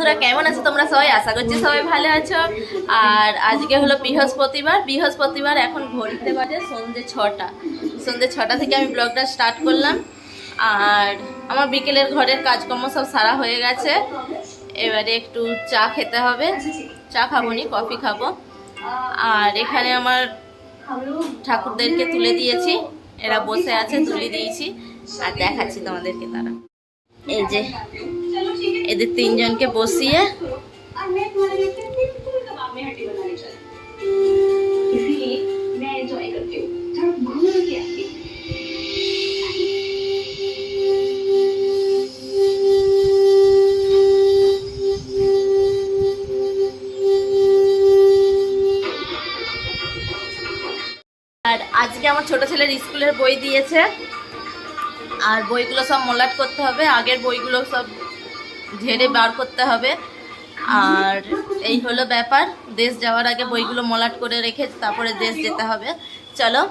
বন্ধুরা, কেমন আছো তোমরা সবাই? আশা করছি সবাই ভালো আছো। আর আজকে হলো বৃহস্পতিবার এখন ঘড়িতে বাজে সন্ধ্যে ছটা থেকে আমি ব্লগটা স্টার্ট করলাম। আর আমার বিকেলের ঘরের কাজকর্ম সব সারা হয়ে গেছে। এবারে একটু চা খেতে হবে। চা খাবো নি, কফি খাবো। আর এখানে আমার ঠাকুরদেরকে তুলে দিয়েছি, এরা বসে আছে, তুলে দিয়েছি। আর দেখাচ্ছি তোমাদেরকে, তারা এই যে এদের তিনজনকে বসিয়ে আর আজকে আমার ছোট ছেলের স্কুলের বই দিয়েছে, আর বইগুলো সব মলাট করতে হবে। আগের বইগুলো সব ঝেড়ে বার করতে হবে। আর এই হলো ব্যাপার, দেশ যাওয়ার আগে বইগুলো মলাট করে রেখে তারপরে দেশ যেতে হবে। চলো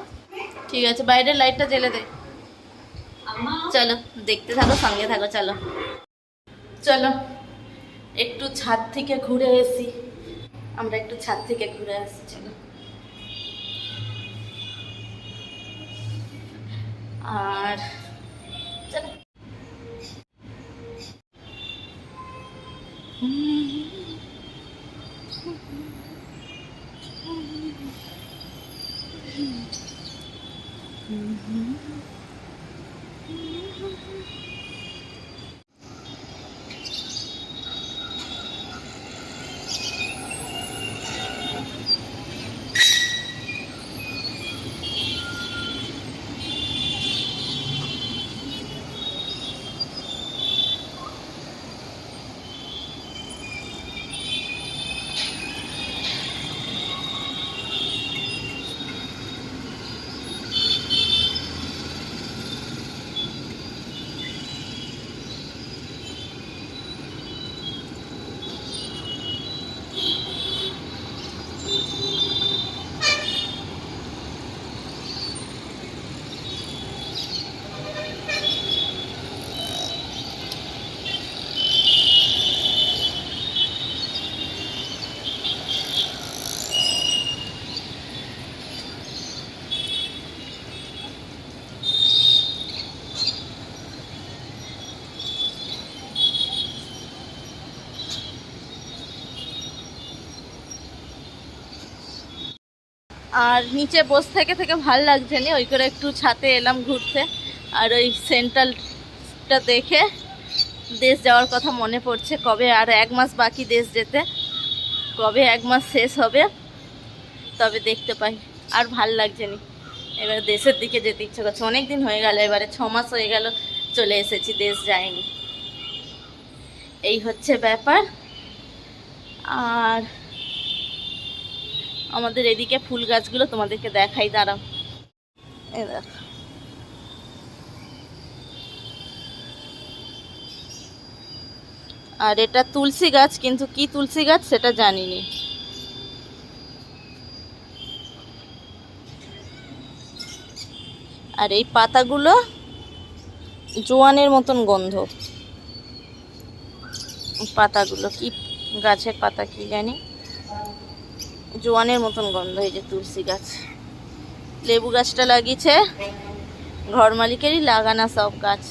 ঠিক আছে, বাইরের লাইটটা জ্বেলে দে। চলো দেখতে থাকো, সঙ্গে থাকো। চলো চলো একটু ছাদ থেকে ঘুরে আসি। আমরা একটু ছাদ থেকে ঘুরে আসি। চলো। আর চলো। আর নিচে বসে থেকে থেকে ভাল লাগছে না, ওই করে একটু ছাদে এলাম ঘুরতে। আর ওই সেন্ট্রালটা দেখে দেশ যাওয়ার কথা মনে পড়ছে। কবে আর 1 মাস বাকি দেশ যেতে, কবে 1 মাস শেষ হবে তবে দেখতে পাই। আর ভাল লাগছে না, এবার দেশের দিকে যেতে ইচ্ছে করছে। অনেক দিন হয়ে গেল, এবারে 6 মাস হয়ে গেল চলে এসেছি, দেশ যায়নি। এই হচ্ছে ব্যাপার। আর আমাদের এদিকে ফুল গাছগুলো তোমাদেরকে দেখাই, দাঁড়াও। এই দেখো, আর এটা তুলসী গাছ, কিন্তু কি তুলসী গাছ সেটা জানিনি। আর এই পাতাগুলো জোয়ানের মতন গন্ধ। পাতাগুলো কি গাছের পাতা কি জানি, জোয়ানের মতন গন্ধ। এই যে তুলসী গাছ। লেবু গাছটা লাগিয়েছে ঘর মালিকেরই লাগানা সব গাছ।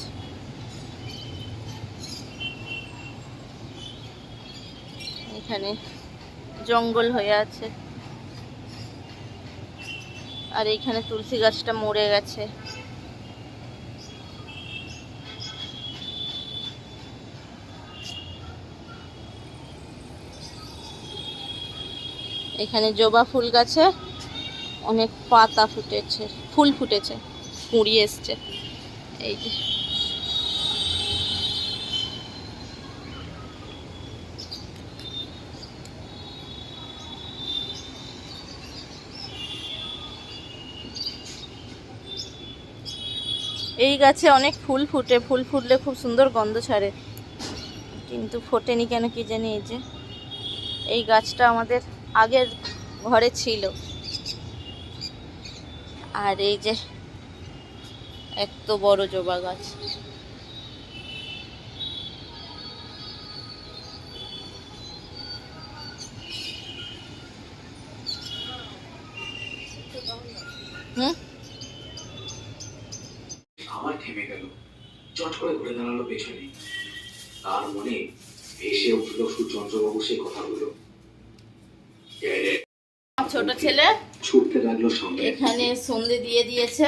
এখানে জঙ্গল হয়ে আছে। আর এইখানে তুলসী গাছটা মরে গেছে। এখানে জবা ফুল গাছে অনেক পাতা ফুটেছে, ফুল ফুটেছে, কুঁড়ি এসছে। এই যে এই গাছে অনেক ফুল ফুটে, ফুল ফুটলে খুব সুন্দর গন্ধ ছাড়ে, কিন্তু ফোটেনি কেন কি জানি। এই যে এই গাছটা আমাদের আগের ঘরে ছিল। আর এই যে এত বড় জবা গাছ। হুম, আমার থেমে গেল, চট করে ঘুরে দাঁড়ালো পেছনে। তার মনে ভেসে উঠল সুচন্দ্রবাবু সে কথাগুলো। ছোট ছেলে ছুটতে লাগলো সামনে। এখানে সন্ধে দিয়ে দিয়েছে।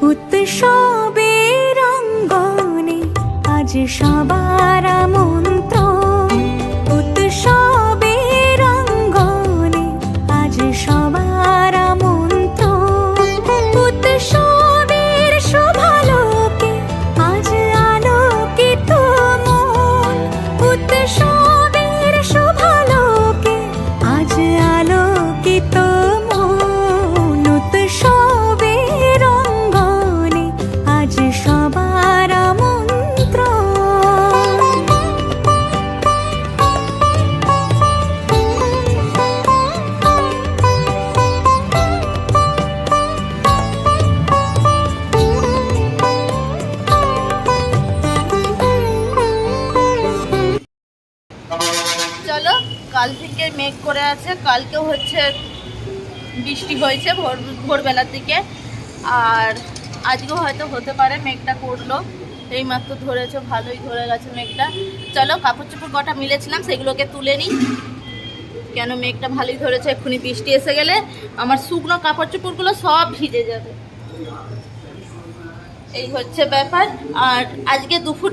উৎসবের অঙ্গনে আজ সবার আমন্ত্রণ, উৎসবের অঙ্গনে আজ সবার আমন্ত্রণ, উৎসবের শোভালোকে আজ আলোকিত মন, উৎসবের শোভালোকে আজ আলোকিত মন, উৎসবের অঙ্গনে আজ সবার আমন্ত্রণ। চলো, কাল থেকে মেঘ করে আছে, কালকেও হচ্ছে বৃষ্টি হয়েছে ভোরবেলার দিকে, আর আজকেও হয়তো হতে পারে। মেঘটা করলো, এই মাত্র ধরেছে, ভালোই ধরে গেছে মেঘটা। চলো, কাপড় চোপড় কটা মিলেছিলাম সেগুলোকে তুলে নিই, কেন মেঘটা ভালোই ধরেছে। এক্ষুনি বৃষ্টি এসে গেলে আমার শুকনো কাপড় চোপড়গুলো সব ভিজে যাবে। এই হচ্ছে ব্যাপার। আর আজকে দুপুর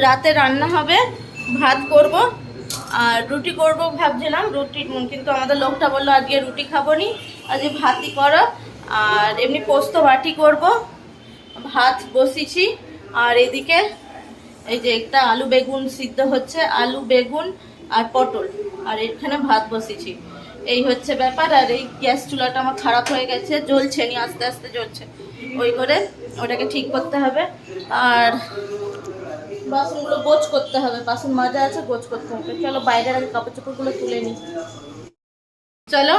রাতে রান্না হবে, ভাত করব আর রুটি করব ভাবছিলাম। রুটি কিন্তু আমাদের লোকটা বললো আজকে রুটি খাবো নি, আজকে ভাতই করো। আর এমনি পোস্ত বাটি করব, ভাত বসিয়েছি। আর এদিকে এই যে একটা আলু বেগুন সিদ্ধ হচ্ছে, আলু বেগুন আর পটল, আর এখানে ভাত বসিয়েছি। এই হচ্ছে ব্যাপার। আর এই গ্যাস চুলাটা আমার খারাপ হয়ে গেছে, জ্বলছে নি, আস্তে আস্তে জ্বলছে, ওই করে ওটাকে ঠিক করতে হবে। আর বাসনগুলো গোছ করতে হবে, বাসন মাজা আছে, গোছ করতে হবে। চলো বাইরের আগে কাপড় চোপড়গুলো তুলে নিই। চলো,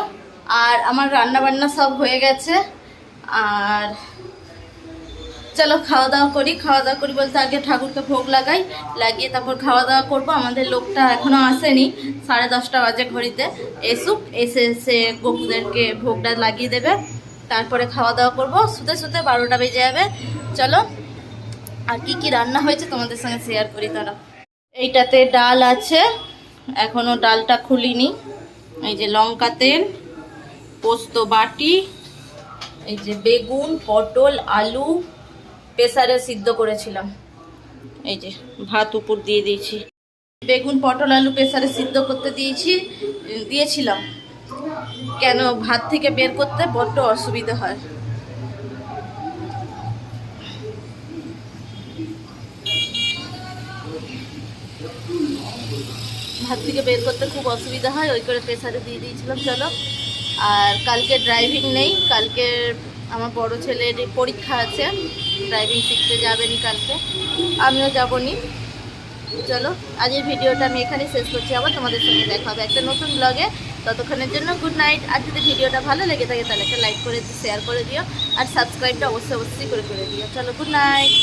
আর আমার রান্না বান্না সব হয়ে গেছে। আর চলো খাওয়া দাওয়া করি। খাওয়া দাওয়া করি বলতে আগে ঠাকুরকে ভোগ লাগাই, লাগিয়ে তারপর খাওয়া দাওয়া করবো। আমাদের লোকটা এখনও আসেনি, 10:30 বাজে ঘড়িতে। এসে গপুদেরকে ভোগটা লাগিয়ে দেবে, তারপরে খাওয়া দাওয়া করবো। শুতে শুতে 12টা বেজে যাবে। চলো, আর কি কি রান্না হয়েছে তোমাদের সঙ্গে শেয়ার করি। তারা এইটাতে ডাল আছে, এখনও ডালটা খুলিনি। এই যে লঙ্কা তেল, পোস্ত বাটি, এই যে বেগুন, পটল, আলু প্রেসারে সিদ্ধ করেছিলাম। এই যে ভাত উপর দিয়ে দিয়েছি। বেগুন, পটল, আলু প্রেসারে সিদ্ধ করতে দিয়েছিলাম, কেন ভাত থেকে বের করতে বড্ড অসুবিধা হয়। ভাত থেকে বের করতে খুব অসুবিধা হয়, ওই করে প্রেসারে দিয়ে দিয়েছিলাম। চলো, আর কালকে ড্রাইভিং নেই, কালকে আমার বড় ছেলের পরীক্ষা আছে, ড্রাইভিং শিখতে যাবেনি কালকে, আমিও যাবনি। চলো, আজকের ভিডিওটা আমি এখানেই শেষ করছি। আবার তোমাদের সঙ্গে দেখা হবে একটা নতুন ব্লগে। ততক্ষণের জন্য গুড নাইট। আর যদি ভিডিওটা ভালো লেগে থাকে তাহলে একটা লাইক করে শেয়ার করে দিও, আর সাবস্ক্রাইবটা অবশ্যই করে দিও। চলো, গুড নাইট।